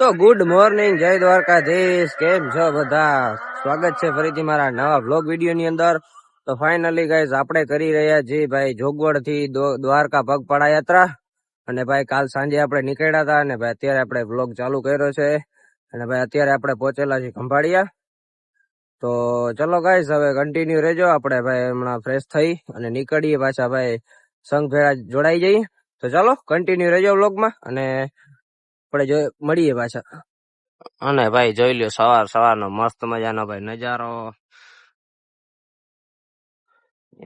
તો good morning, જય દ્વારકાધીશ. કેમ છો બધા? સ્વાગત છે ફરીથી મારા નવા વ્લોગ વિડીયો ની અંદર. તો ફાઇનલી ગાઈઝ આપણે કરી રહ્યા છીએ ભાઈ જોગવડ થી દ્વારકા પગપાળા યાત્રા. અને ભાઈ કાલ સાંજે આપણે નીકળ્યા હતા અને ભાઈ અત્યારે આપણે વ્લોગ ચાલુ કર્યો છે. અને ભાઈ અત્યારે આપણે પહોંચેલા છીએ ખંભાળિયા. તો ચલો ગાઈઝ હવે કન્ટિન્યુ રહેજો. આપણે ભાઈ હમણાં ફ્રેશ થઈ અને નીકળીએ પાછા ભાઈ સંઘ ભેળા જોડાઈ જઈએ. તો ચાલો કન્ટિન્યુ રહેજો વ્લોગમાં અને આપણે મળીએ પાછા. અને ભાઈ જોઈ લ્યો સવારનો મસ્ત મજાનો ભાઈ નજારો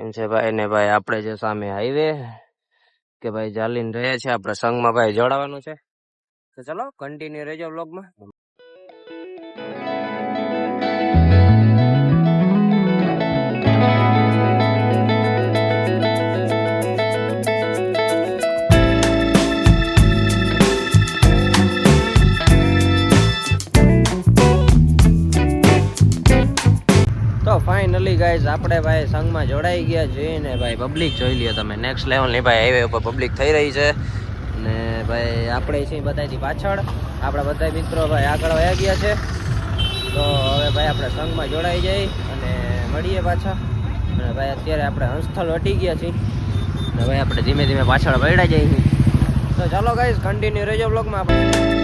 એમ છે ભાઈ. ને ભાઈ આપણે જે સામે હાઈવે કે ભાઈ ચાલીને રહ્યા છે, આપણે સંઘમાં ભાઈ જોડાવાનું છે. તો ચલો કન્ટિન્યુ રહેજો વ્લોગમાં. તો ફાઇનલી ગાઈઝ આપણે ભાઈ સંઘમાં જોડાઈ ગયા છીએ ને ભાઈ પબ્લિક જોઈ લ્યો તમે. નેક્સ્ટ લેવલની ભાઈ હાઈવે ઉપર પબ્લિક થઈ રહી છે. ને ભાઈ આપણે છે બધાથી પાછળ, આપણા બધા મિત્રો ભાઈ આગળ વયા ગયા છે. તો હવે ભાઈ આપણે સંઘમાં જોડાઈ જઈ અને મળીએ પાછા. અને ભાઈ અત્યારે આપણે હંસસ્થળ વટી ગયા છીએ ને ભાઈ આપણે ધીમે ધીમે પાછળ વળ્યા જઈએ. તો ચાલો ગાઈઝ કન્ટિન્યુ રહેજો બ્લોગમાં. આપણે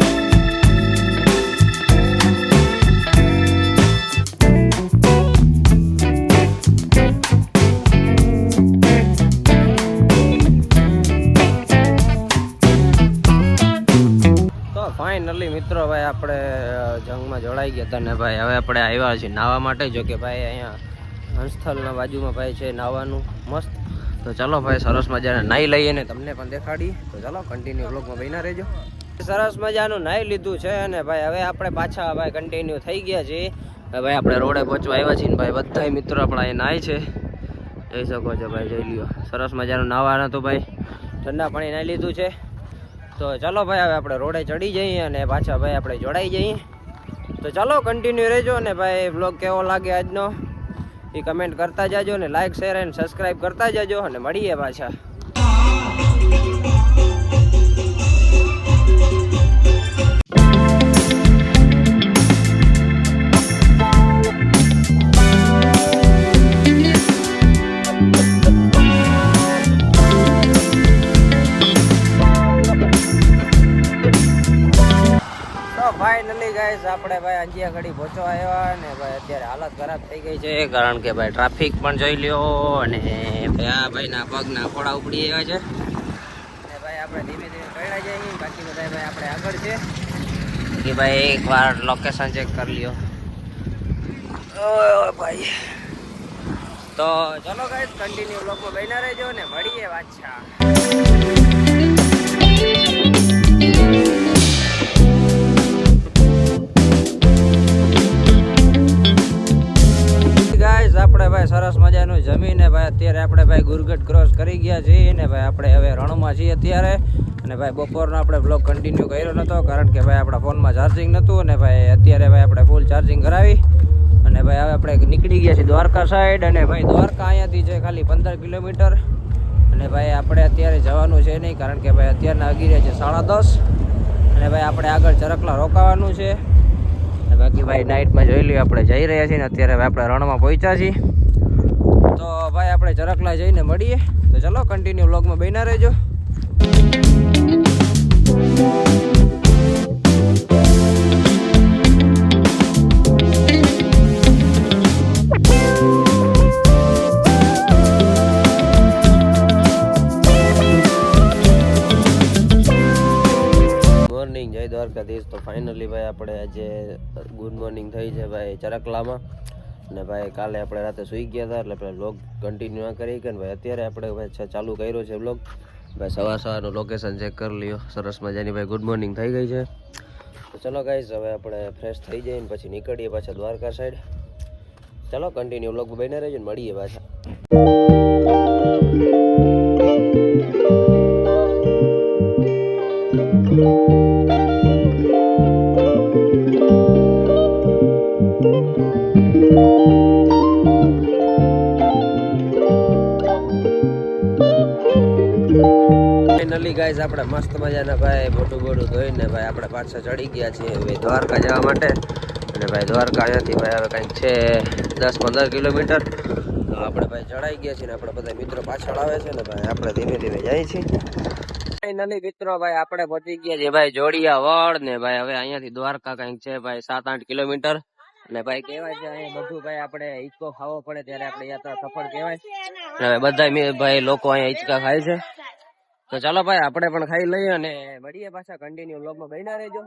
ફાઇનલી મિત્રો ભાઈ આપણે જંગમાં જોડાઈ ગયા હતા ને ભાઈ હવે આપણે આવ્યા છીએ નાહવા માટે. જો કે ભાઈ અહીંયા હંસસ્થળના બાજુમાં ભાઈ છે નાહવાનું મસ્ત. તો ચાલો ભાઈ સરસ મજાને નાહી લઈએ ને તમને પણ દેખાડીએ. તો ચાલો કન્ટિન્યુ વ્લોગમાં બન્યા રહેજો. સરસ મજાનું નાહી લીધું છે અને ભાઈ હવે આપણે પાછા ભાઈ કન્ટિન્યુ થઈ ગયા છીએ. ભાઈ આપણે રોડે પહોંચવા આવ્યા છીએ ને ભાઈ બધા મિત્રો આપણા અહીં નાહી છે, જોઈ શકો છો ભાઈ. જોઈ લ્યો સરસ મજાનું નાહવાનું તો ભાઈ ઠંડા પાણી નાહી લીધું છે. તો ચાલો ભાઈ હવે આપણે રોડે ચડી જઈએ અને પાછા ભાઈ આપણે જોડાઈ જઈએ. તો ચાલો કન્ટિન્યુ રહેજો. અને ભાઈ વ્લોગ કેવો લાગે આજનો એ કમેન્ટ કરતા જાજો ને લાઈક શેર અને સબસ્ક્રાઈબ કરતા જાજો અને મળીએ પાછા. ફાઇનલી ગાઈસ આપણે ભાઈ અંજિયા ઘડી પહોંચવા આવ્યા ને ભાઈ અત્યારે હાલત ખરાબ થઈ ગઈ છે, કારણ કે ભાઈ ટ્રાફિક પણ જોઈ લ્યો અને આ ભાઈના પગના ફોડા ઉપડી આવ્યા છે. અને ભાઈ આપણે ધીમે ધીમે પડ્યા જઈએ. બાકી બધા ભાઈ આપણે આગળ છે કે ભાઈ એકવાર લોકેશન ચેક કરી લ્યો ભાઈ. તો ચલો ગાઈસ કન્ટિન્યુ બ્લોગમાં બન્યા રહેજો ને મળીએ પાછા. આપણે ભાઈ સરસ મજાનું જમીને ભાઈ અત્યારે આપણે ભાઈ ગુરગટ ક્રોસ કરી ગયા છીએ ને ભાઈ આપણે હવે રણમાં છીએ અત્યારે. અને ભાઈ બપોરનો આપણે બ્લોગ કન્ટિન્યુ કર્યો નહોતો, કારણ કે ભાઈ આપણા ફોનમાં ચાર્જિંગ નહોતું. અને ભાઈ અત્યારે ભાઈ આપણે ફૂલ ચાર્જિંગ કરાવી અને ભાઈ હવે આપણે નીકળી ગયા છીએ દ્વારકા સાઈડ. અને ભાઈ દ્વારકા અહીંયાથી છે ખાલી 15 કિલોમીટર. અને ભાઈ આપણે અત્યારે જવાનું છે નહીં, કારણ કે ભાઈ અત્યારના વાગી છે 10:30. અને ભાઈ આપણે આગળ ચરકલા રોકાવાનું છે. બાકી ભાઈ નાઇટમાં જોઈ લઈએ આપણે જઈ રહ્યા છીએ ને અત્યારે આપણે રણમાં પહોંચ્યા છીએ. તો ભાઈ આપણે ચરકલા જઈને મળીએ. તો ચલો કન્ટિન્યુ વ્લોગમાં બન્યા રહેજો. જય દ્વારકાધીશ. તો ફાઇનલી ભાઈ આપણે આજે ગુડ મોર્નિંગ થઈ છે ભાઈ ચરકલામાં. અને ભાઈ કાલે આપણે રાતે સૂઈ ગયા હતા એટલે આપણે વ્લોગ કન્ટિન્યુ ના કરી કે ભાઈ અત્યારે આપણે ભાઈ ચાલુ કર્યો છે વ્લોગ. ભાઈ સવારનું લોકેશન ચેક કરી લ્યો. સરસ મજાની ભાઈ ગુડ મોર્નિંગ થઈ ગઈ છે. તો ચલો ગાઈઝ હવે આપણે ફ્રેશ થઈ જઈએ ને પછી નીકળીએ પાછા દ્વારકા સાઈડ. ચલો કન્ટિન્યુ વ્લોગ બન્યા રહેજો ને મળીએ પાછા. ફાઇનલી ગાઈઝ આપણે મસ્ત મજાના ભાઈ મોટું ધોઈને ભાઈ આપણે પાછા ચડી ગયા છીએ ભાઈ દ્વારકા જવા માટે. અને ભાઈ દ્વારકા અહીંયાથી ભાઈ હવે કંઈક છે 10-15 કિલોમીટર. તો આપણે ભાઈ ચડાઈ ગયા છીએ ને આપણે બધા મિત્રો પાછળ આવે છે ને ભાઈ આપણે ધીમે ધીમે જઈએ છીએ. ફાઇનલી મિત્રો ભાઈ આપણે પહોંચી ગયા છીએ ભાઈ જોડિયાવડ ને ભાઈ હવે અહીંયાથી દ્વારકા કંઈક છે ભાઈ 7-8 કિલોમીટર. અને ભાઈ કહેવાય છે અહીંયા બધું ભાઈ આપણે હિંચકો ખાવો પડે ત્યારે આપણે યાત્રા સફળ કહેવાય. અને બધા ભાઈ લોકો અહીંયા હિંચકા ખાય છે. તો ચાલો ભાઈ આપણે પણ ખાઈ લઈએ અને મળીએ પાછા કન્ટિન્યુ વ્લોગમાં બન્યા રહેજો.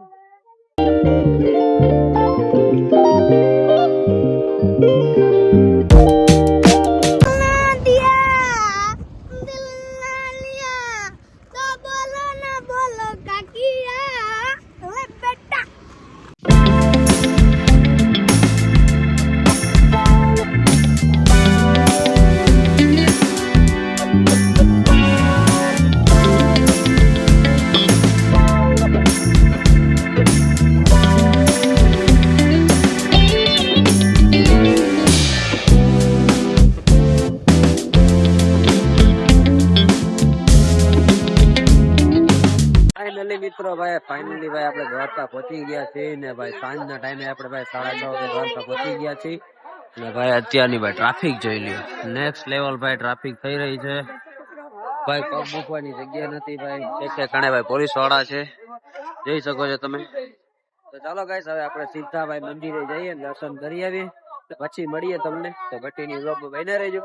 મિત્રો ભાઈ ફાઇનલી ભાઈ આપણે દ્વારકા પહોંચી ગયા છીએ ને ભાઈ સાંજના ટાઈમે આપણે ભાઈ 6:30 વાગે દ્વારકા પહોંચી ગયા છીએ. અને ભાઈ અત્યારની ભાઈ ટ્રાફિક જોઈ લ્યો, નેક્સ્ટ લેવલ ભાઈ ટ્રાફિક થઈ રહી છે ભાઈ. પગ મૂકવાની જગ્યા નથી ભાઈ, એક કણે ભાઈ પોલીસ વાળા છે, જોઈ શકો છો તમે. તો ચાલો ગાઈસ હવે આપણે સીધા ભાઈ મંદિરે જઈએ, દર્શન કરી આવીએ, પછી મળીએ તમને. તો ઘટીની વ્લોગમાં બન્યા રહેજો.